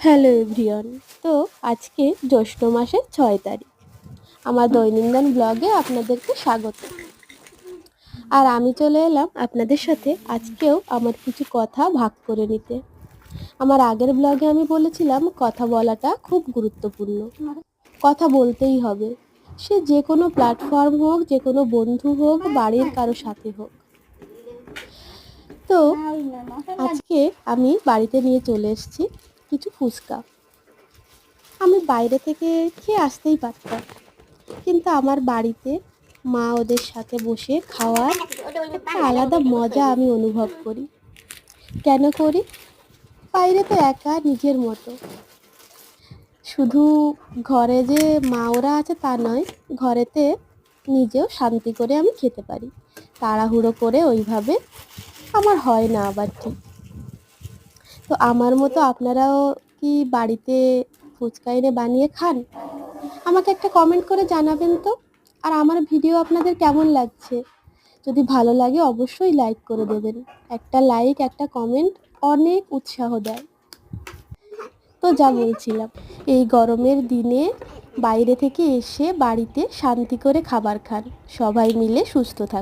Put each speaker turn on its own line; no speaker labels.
Hello everyone. তো আজকে জ্যৈষ্ঠ মাসের 6 তারিখ। আমার দৈনন্দিন ব্লগে আপনাদেরকে স্বাগত। আর আমি চলে এলাম আপনাদের সাথে আজকেও আমার কিছু কথা ভাগ করে নিতে। আমার আগের ব্লগে আমি বলেছিলাম কথা বলাটা খুব গুরুত্বপূর্ণ। কথা বলতেই হবে, সে যে কোনো প্ল্যাটফর্ম হোক, যে কোনো বন্ধু হোক, বাড়ির কারো সাথে হোক। তো আজকে আমি বাড়িতে নিয়ে চলে এসেছি কিছু ফুচকা। আমি বাইরে থেকে খেয়ে আসতেই পারতাম, কিন্তু আমার বাড়িতে মা ওদের সাথে বসে খাওয়ার একটা আলাদা মজা আমি অনুভব করি। কেন করি? বাইরে তো একা নিজের মতো, শুধু ঘরে যে মা ওরা আছে তা নয়, ঘরেতে নিজেও শান্তি করে আমি খেতে পারি। তাড়াহুড়ো করে ওইভাবে আমার হয় না আবার ঠিক। তো আমার মতো আপনারাও কি বাড়িতে ফুচকা এনে বানিয়ে খান? আমাকে একটা কমেন্ট করে জানাবেন তো। আর আমার ভিডিও আপনাদের কেমন লাগছে? যদি ভালো লাগে অবশ্যই লাইক করে দেবেন। একটা লাইক, একটা কমেন্ট অনেক উৎসাহ দেয়। তো যা বলছিলাম, এই গরমের দিনে বাইরে থেকে এসে বাড়িতে শান্তি করে খাবার খান। সবাই মিলে সুস্থ থাকুন।